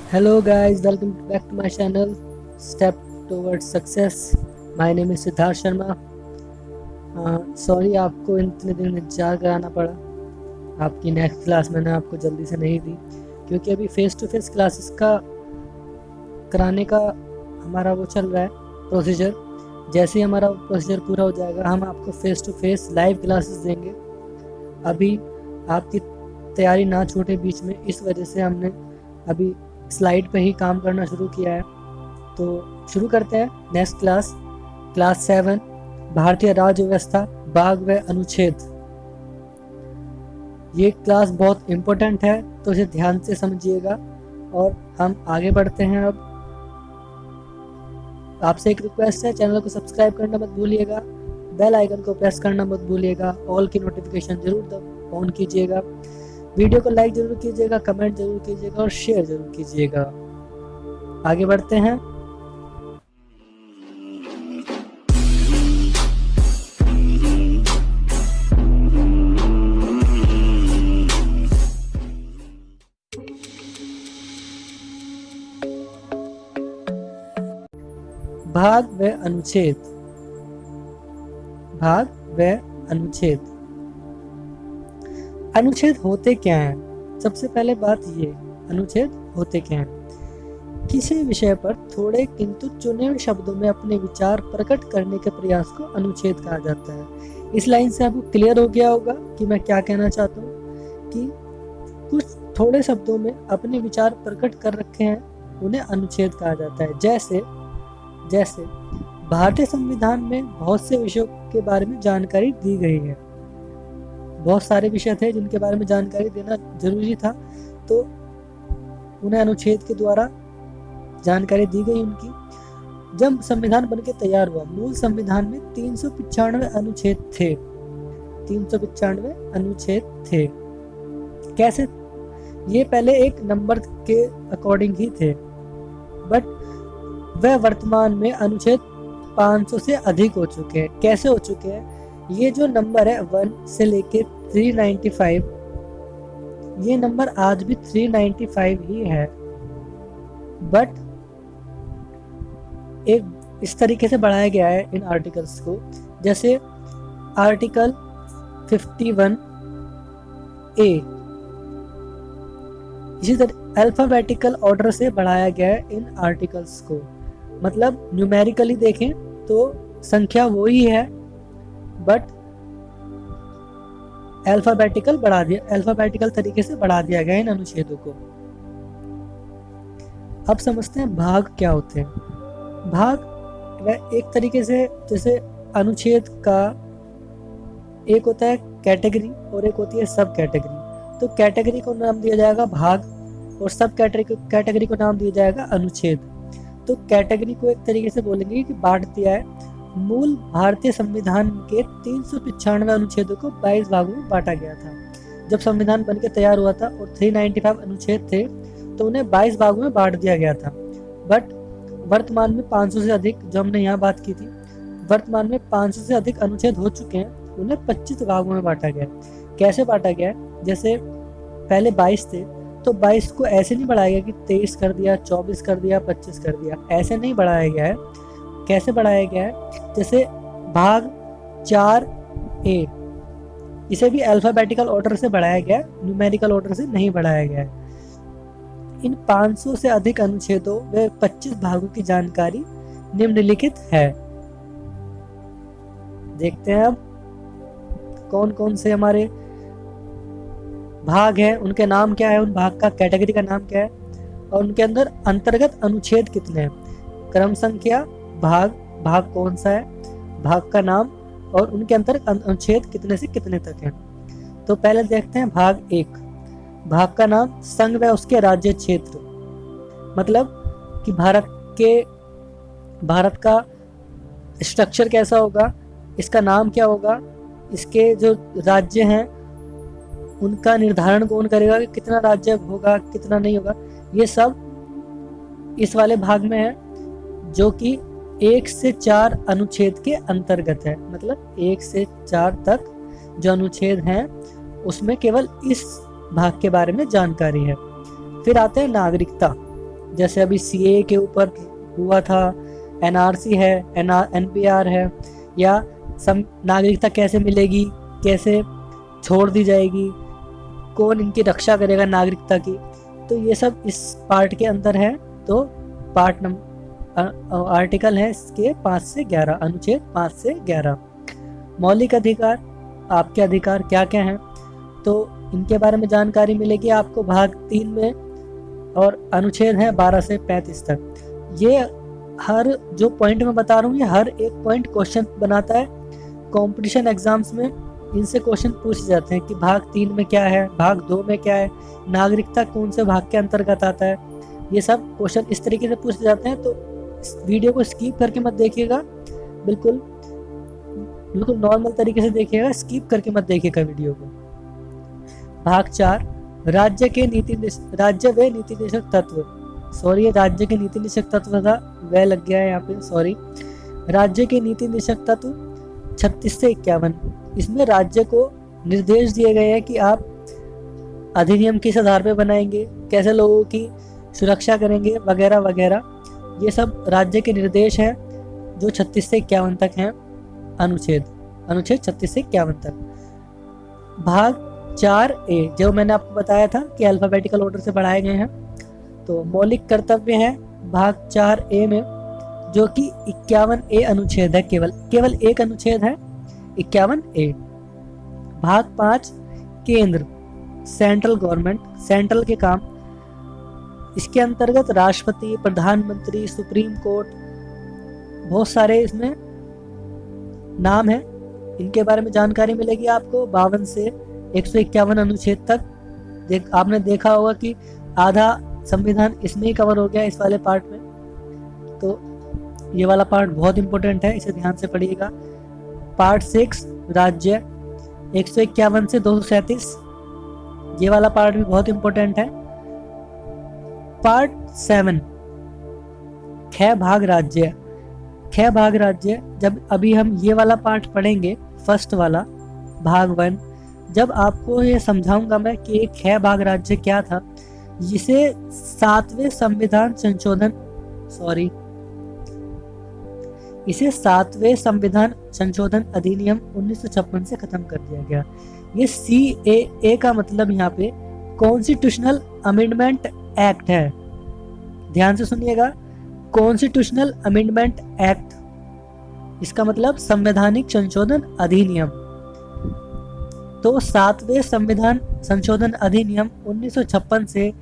Hello guys, welcome back to my channel Step Towards Success. My name is Siddharth Sharma. Sorry आपको इतने दिन इंतजार कराना पड़ा। आपकी नेक्स्ट क्लास मैंने आपको जल्दी से नहीं दी क्योंकि अभी फेस टू फेस क्लासेस का कराने का हमारा वो चल रहा है प्रोसीजर। जैसे ही हमारा प्रोसीजर पूरा हो जाएगा हम आपको face to face live classes देंगे। अभी आपकी तैयारी ना छूटे बीच में, इस वजह से हमने अभी स्लाइड पे ही काम करना शुरू किया है। तो शुरू करते हैं नेक्स्ट क्लास 7 भारतीय राज्य व्यवस्था भाग व अनुच्छेद। ये क्लास बहुत इम्पोर्टेंट है तो इसे ध्यान से समझिएगा और हम आगे बढ़ते हैं। अब आपसे एक रिक्वेस्ट है, चैनल को सब्सक्राइब करना मत भूलिएगा, बेल आइकन को प्रेस करना मत भूलिएगा, ऑल की नोटिफिकेशन जरूर ऑन कीजिएगा, वीडियो को लाइक जरूर कीजिएगा, कमेंट जरूर कीजिएगा और शेयर जरूर कीजिएगा। आगे बढ़ते हैं। भाग व अनुच्छेद। भाग व अनुच्छेद। अनुच्छेद होते क्या हैं? सबसे पहले बात ये, अनुच्छेद होते क्या हैं? किसी विषय पर थोड़े किंतु चुने हुए शब्दों में अपने विचार प्रकट करने के प्रयास को अनुच्छेद कहा जाता है। इस लाइन से आपको क्लियर हो गया होगा कि मैं क्या कहना चाहता हूँ कि कुछ थोड़े शब्दों में अपने विचार प्रकट कर रखे हैं, उन्हें अनुच्छेद कहा जाता है। जैसे भारतीय संविधान में बहुत से विषयों के बारे में जानकारी दी गई है। बहुत सारे विषय थे जिनके बारे में जानकारी देना जरूरी था, तो उन्हें अनुच्छेद के द्वारा जानकारी दी गई उनकी। जब संविधान बनके तैयार हुआ, मूल संविधान में 395 अनुच्छेद थे। 395 अनुच्छेद थे। कैसे? ये पहले एक नंबर के अकॉर्डिंग ही थे, बट वह वर्तमान में अनुच्छेद 500 से अधिक हो चुके हैं। कैसे हो चुके हैं? ये जो नंबर है 1 से लेके 395, ये नंबर आज भी 395 ही है, बट एक इस तरीके से बढ़ाया गया है इन आर्टिकल्स को। जैसे आर्टिकल 51A, इसी तरह अल्फाबेटिकल ऑर्डर से बढ़ाया गया है इन आर्टिकल्स को। मतलब न्यूमेरिकली देखें तो संख्या वही है, बट अल्फाबेटिकल तरीके से बढ़ा दिया गया इन अनुच्छेदों को। अब समझते हैं भाग क्या होते हैं। भाग एक तरीके से, जैसे अनुच्छेद का एक होता है कैटेगरी और एक होती है सब कैटेगरी। तो कैटेगरी को नाम दिया जाएगा भाग और सब कैटेगरी को नाम दिया जाएगा अनुच्छेद। तो कैटेगरी को एक तरीके से बोलेंगे कि बांट दिया है। मूल भारतीय संविधान के 395 अनुच्छेदों को 22 भागों में बांटा गया था। जब संविधान बनके तैयार हुआ था और 395 अनुच्छेद थे तो उन्हें 22 भागों में बांट दिया गया था। बट वर्तमान में 500 से अधिक, जो हमने यहाँ बात की थी, वर्तमान में 500 से अधिक अनुच्छेद हो चुके हैं, उन्हें 25 भागों में बांटा गया। कैसे बांटा गया है? जैसे पहले 22 थे तो 22 को ऐसे नहीं बढ़ाया गया कि 23 कर दिया, 24 कर दिया, 25 कर दिया, ऐसे नहीं बढ़ाया गया है। कैसे बढ़ाया गया है? जैसे भाग 4A, इसे भी अल्फाबेटिकल ऑर्डर से बढ़ाया गया है, न्यूमेरिकल ऑर्डर से नहीं बढ़ाया गया है। इन 500 से अधिक अनुच्छेदों व 25 भागों की जानकारी निम्नलिखित है। देखते हैं अब कौन कौन से हमारे भाग है, उनके नाम क्या है, उन भाग का कैटेगरी का नाम क्या है और उनके अंदर अंतर्गत अनुच्छेद कितने हैं, क्रम संख्या, भाग कौन सा है, भाग का नाम और उनके अंदर अनुच्छेद कितने से कितने तक हैं। तो पहले देखते हैं भाग 1। भाग का नाम संघ व उसके राज्य क्षेत्र। मतलब कि भारत का स्ट्रक्चर कैसा होगा, इसका नाम क्या होगा, इसके जो राज्य हैं उनका निर्धारण कौन करेगा कि कितना राज्य होगा कितना नहीं होगा। ये सब इस वाले भाग में है, जो कि 1 से 4 अनुच्छेद के अंतर्गत है। मतलब 1 से 4 तक जो अनुच्छेद हैं उसमें केवल इस भाग के बारे में जानकारी है। फिर आते हैं नागरिकता। जैसे अभी सीए के ऊपर हुआ था, एनआरसी है, एनपीआर है, या नागरिकता कैसे मिलेगी, कैसे छोड़ दी जाएगी, कौन इनकी रक्षा करेगा नागरिकता की, तो ये सब इस पार्ट के अंदर है। तो पार्ट नंबर आर्टिकल है इसके 5 से 11, अनुच्छेद 5 से 11। मौलिक अधिकार, आपके अधिकार क्या क्या हैं, तो इनके बारे में जानकारी मिलेगी आपको भाग 3 में, और अनुच्छेद है 12 से 35 तक। ये हर जो पॉइंट मैं बता रहा हूँ, ये हर एक पॉइंट क्वेश्चन बनाता है। कंपटीशन एग्जाम्स में इनसे क्वेश्चन पूछे जाते हैं कि भाग 3 में क्या है, भाग 2 में क्या है, नागरिकता कौन से भाग के अंतर्गत आता है, ये सब क्वेश्चन इस तरीके से पूछे जाते हैं। तो इस वीडियो को स्किप करके मत देखिएगा, बिल्कुल नॉर्मल तरीके से देखिएगा, स्किप करके मत देखिएगा वीडियो को। भाग 4, राज्य व नीति निषेध तत्व, सॉरी राज्य के नीति निषेध तत्व था, वह लग गया है यहाँ पे, सॉरी। राज्य के नीति निषेध तत्व 36 से 51, इसमें राज्य को निर्देश दिए गए हैं कि आप अधिनियम किस आधार पर बनाएंगे, कैसे लोगों की सुरक्षा करेंगे, वगैरह वगैरह। ये सब राज्य के निर्देश हैं जो 36 से 51 तक हैं, अनुच्छेद 36 से 51 तक। भाग 4A, जो मैंने आपको बताया था कि अल्फाबेटिकल ऑर्डर से पढ़ाए गए हैं, तो मौलिक कर्तव्य है भाग 4A में, जो कि 51A अनुच्छेद है, केवल एक अनुच्छेद है 51A। भाग 5, केंद्र, सेंट्रल गवर्नमेंट, सेंट्रल के काम, इसके अंतर्गत राष्ट्रपति, प्रधानमंत्री, सुप्रीम कोर्ट, बहुत सारे इसमें नाम है, इनके बारे में जानकारी मिलेगी आपको 52 से 151 अनुच्छेद तक। आपने देखा होगा कि आधा संविधान इसमें ही कवर हो गया, इस वाले पार्ट में। तो ये वाला पार्ट बहुत इंपॉर्टेंट है, इसे ध्यान से पढ़िएगा। पार्ट 6, राज्य, 151 से 237, ये वाला पार्ट भी बहुत इंपॉर्टेंट है। पार्ट 7, ख भाग राज्य, जब अभी हम ये वाला पार्ट पढ़ेंगे, फर्स्ट वाला भाग 1, जब आपको ये समझाऊंगा मैं कि एक ख भाग राज्य क्या था, जिसे 7वें संविधान संशोधन अधिनियम 1956 से खत्म कर दिया गया। ये CAA का मतलब यहाँ पे कॉन्स्टिट्यूशनल अमेंडमेंट एक्ट है, ध्यान से सुनिएगा, कॉन्स्टिट्यूशनल अमेंडमेंट एक्ट, इसका मतलब संवैधानिक संशोधन अधिनियम। तो 7वें संविधान संशोधन अधिनियम 1956 से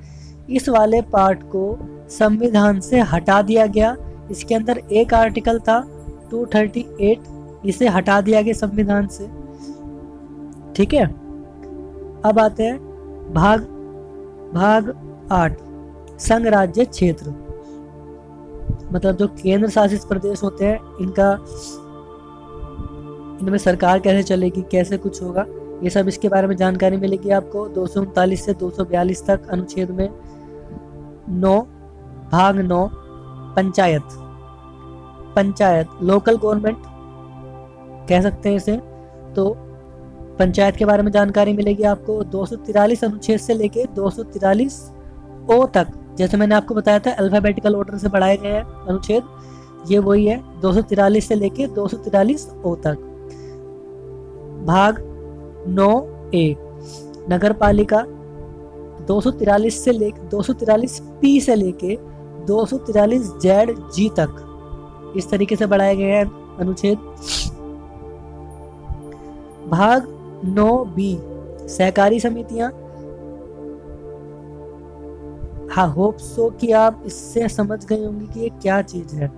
इस वाले पार्ट को संविधान से हटा दिया गया। इसके अंदर एक आर्टिकल था 238, इसे हटा दिया गया संविधान से, ठीक है। अब आते हैं भाग 8, संघ राज्य क्षेत्र, मतलब जो केंद्र शासित प्रदेश होते हैं, इनमें सरकार कैसे चलेगी, कैसे कुछ होगा, ये सब इसके बारे में जानकारी मिलेगी आपको 239 से 242 तक अनुच्छेद में। 9, भाग 9, पंचायत, लोकल गवर्नमेंट कह सकते हैं इसे। तो पंचायत के बारे में जानकारी मिलेगी आपको 243 अनुच्छेद से लेके 243 ओ तक। जैसे मैंने आपको बताया था अल्फाबेटिकल ऑर्डर से बढ़ाए गए हैं अनुच्छेद, ये वही है 243 से लेके 243 ओ तक। भाग 9A, नगर पालिका, 243 से लेके 243 P से लेके 243 ZG तक, इस तरीके से बढ़ाए गए हैं अनुच्छेद। भाग 9B, सहकारी समितियां। हाँ, होप सो कि आप इससे समझ गए होंगे कि ये क्या चीज है।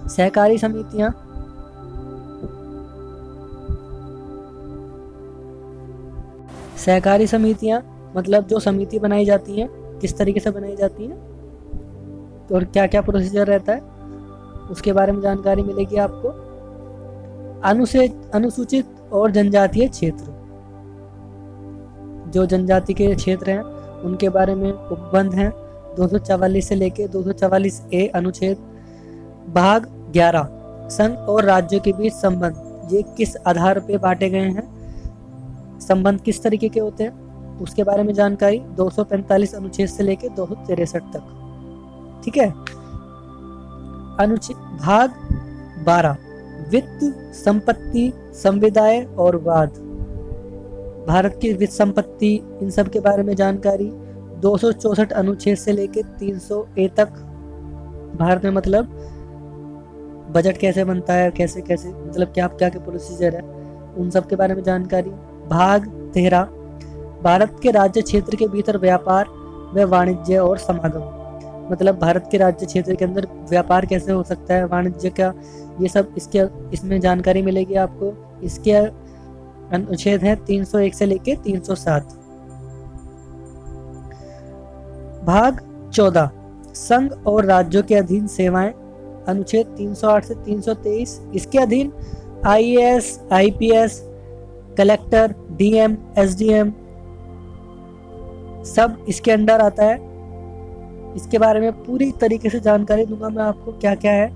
सहकारी समितियां मतलब जो समिति बनाई जाती है, किस तरीके से बनाई जाती है और क्या क्या प्रोसीजर रहता है, उसके बारे में जानकारी मिलेगी आपको। अनुसूचित और जनजातीय क्षेत्र, जो जनजाति के क्षेत्र हैं उनके बारे में उपबंध हैं 244 से लेके 244A अनुच्छेद। भाग 11, संघ और राज्यों के बीच संबंध, ये किस आधार पे बांटे गए हैं, संबंध किस तरीके के होते हैं उसके बारे में जानकारी 245 अनुच्छेद से लेकर 263 तक। ठीक है। अनुच्छेद भाग 12 वित्त, संपत्ति, संविदाय और वाद। भारत की वित्त संपत्ति इन सब के बारे में जानकारी 264 अनुच्छेद से लेकर 300 तक। भारत में मतलब बजट कैसे बनता है, कैसे कैसे मतलब क्या क्या के प्रोसीजर है, उन सब के बारे में जानकारी। भाग 13 भारत के राज्य क्षेत्र के भीतर व्यापार व वाणिज्य और समागम। मतलब भारत के राज्य क्षेत्र के अंदर व्यापार कैसे हो सकता है, वाणिज्य का, ये सब इसमें जानकारी मिलेगी आपको। इसके अनुच्छेद है 301 से लेके 307। भाग 14 संघ और राज्यों के अधीन सेवाएं। अनुच्छेद 308 से 323। इसके अधीन IAS, IPS, collector, DM, SDM सब इसके अंडर आता है। इसके बारे में पूरी तरीके से जानकारी दूंगा मैं आपको क्या क्या है।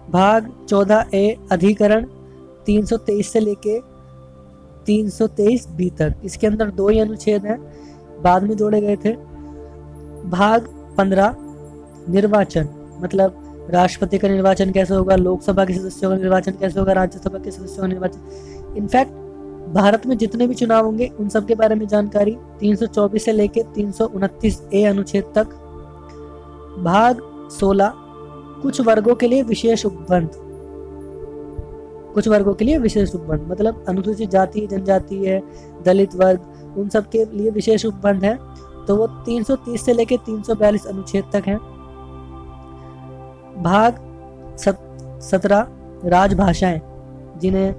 भाग 14A अधिकरण 323 से लेके 323B तक। इसके अंदर 2 ही अनुच्छेद हैं, बाद में जोड़े गए थे। भाग 15 निर्वाचन। मतलब राष्ट्रपति का निर्वाचन कैसे होगा, लोकसभा के सदस्यों का निर्वाचन कैसे होगा, राज्यसभा के सदस्यों का निर्वाचन। इनफैक्ट भारत में जितने भी चुनाव होंगे उन सब के बारे में जानकारी 324 से लेके 329A अनुच्छेद तक। भाग 16 कुछ वर्गों के लिए विशेष उपबंध। कुछ वर्गों के लिए विशेष उपबंध मतलब अनुसूचित जाति, जनजाति है, दलित वर्ग, उन सब के लिए विशेष उपबंध है। तो वो 330 से लेके 342 अनुच्छेद तक है। भाग 17 राजभाषाएं, जिन्हें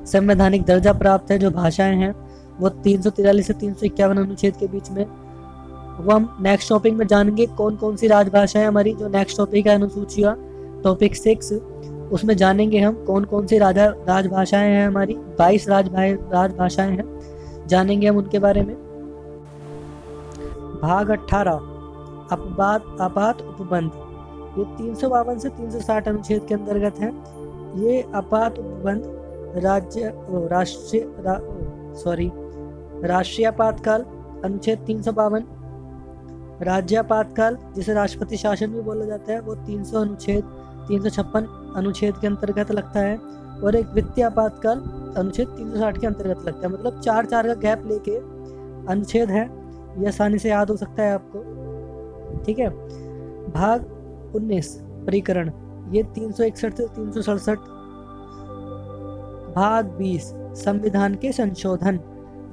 संवैधानिक दर्जा प्राप्त है, जो भाषाएं हैं वो 343 से 351 अनुच्छेद के बीच में। वो हम नेक्स्ट टॉपिक में जानेंगे कौन कौन सी राजभाषाएं हमारी, जो नेक्स्ट टॉपिक है अनुसूची का टॉपिक 6, उसमें जानेंगे हम कौन कौन सी राजभाषाएं हैं हमारी। 22 राजभाषाएं हैं, जानेंगे हम उनके बारे में। भाग 18 आपात उपबंध। ये 352 से 360 अनुच्छेद के अंतर्गत है। ये आपात उपबंध राष्ट्रीय आपातकाल अनुच्छेद 352, राज्य आपातकाल जिसे राष्ट्रपति शासन भी बोला जाता है वो 300 अनुच्छेद 356 अनुच्छेद के अंतर्गत लगता है, और एक वित्तीय आपातकाल अनुच्छेद 360 के अंतर्गत लगता है। मतलब 4 का गैप लेके अनुच्छेद है, ये आसानी से याद हो सकता है आपको। ठीक है। भाग 19 परिकरण, ये 361 से 367। भाग 20 संविधान के संशोधन,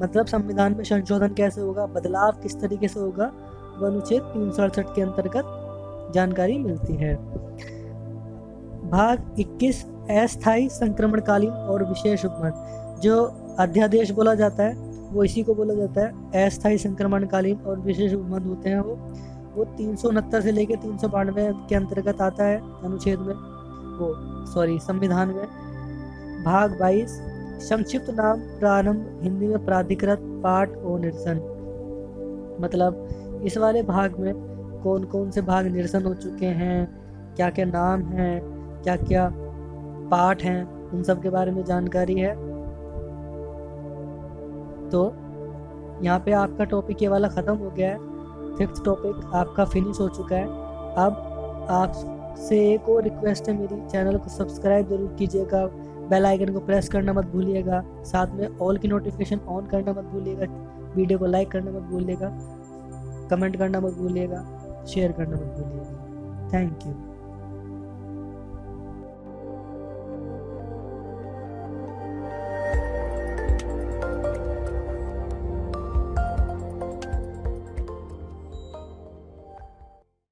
मतलब संविधान में संशोधन कैसे होगा, बदलाव किस तरीके से होगा, वह अनुच्छेद 368 के अंतर्गत जानकारी मिलती है। भाग 21 अस्थायी संक्रमणकालीन और विशेष उपबंध। जो अध्यादेश बोला जाता है वो इसी को बोला जाता है, अस्थायी संक्रमणकालीन और विशेष उपबंध होते हैं वो 369 से लेकर 392 के अंतर्गत आता है अनुच्छेद में, संविधान में। भाग 22 संक्षिप्त नाम प्रारंभ, हिंदी में प्राधिकृत, पाठ और निरसन। मतलब इस वाले भाग में कौन कौन से भाग निरसन हो चुके हैं, क्या क्या नाम हैं, क्या क्या पाठ हैं, उन सब के बारे में जानकारी है। तो यहाँ पे आपका टॉपिक ये वाला ख़त्म हो गया है। 5th टॉपिक आपका फिनिश हो चुका है। अब आपसे एक और रिक्वेस्ट है मेरी, चैनल को सब्सक्राइब जरूर कीजिएगा, बेल आइकन को प्रेस करना मत भूलिएगा, साथ में ऑल की नोटिफिकेशन ऑन करना मत भूलिएगा, वीडियो को लाइक करना मत भूलिएगा, कमेंट करना मत भूलिएगा, शेयर करना मत भूलिएगा। Thank you.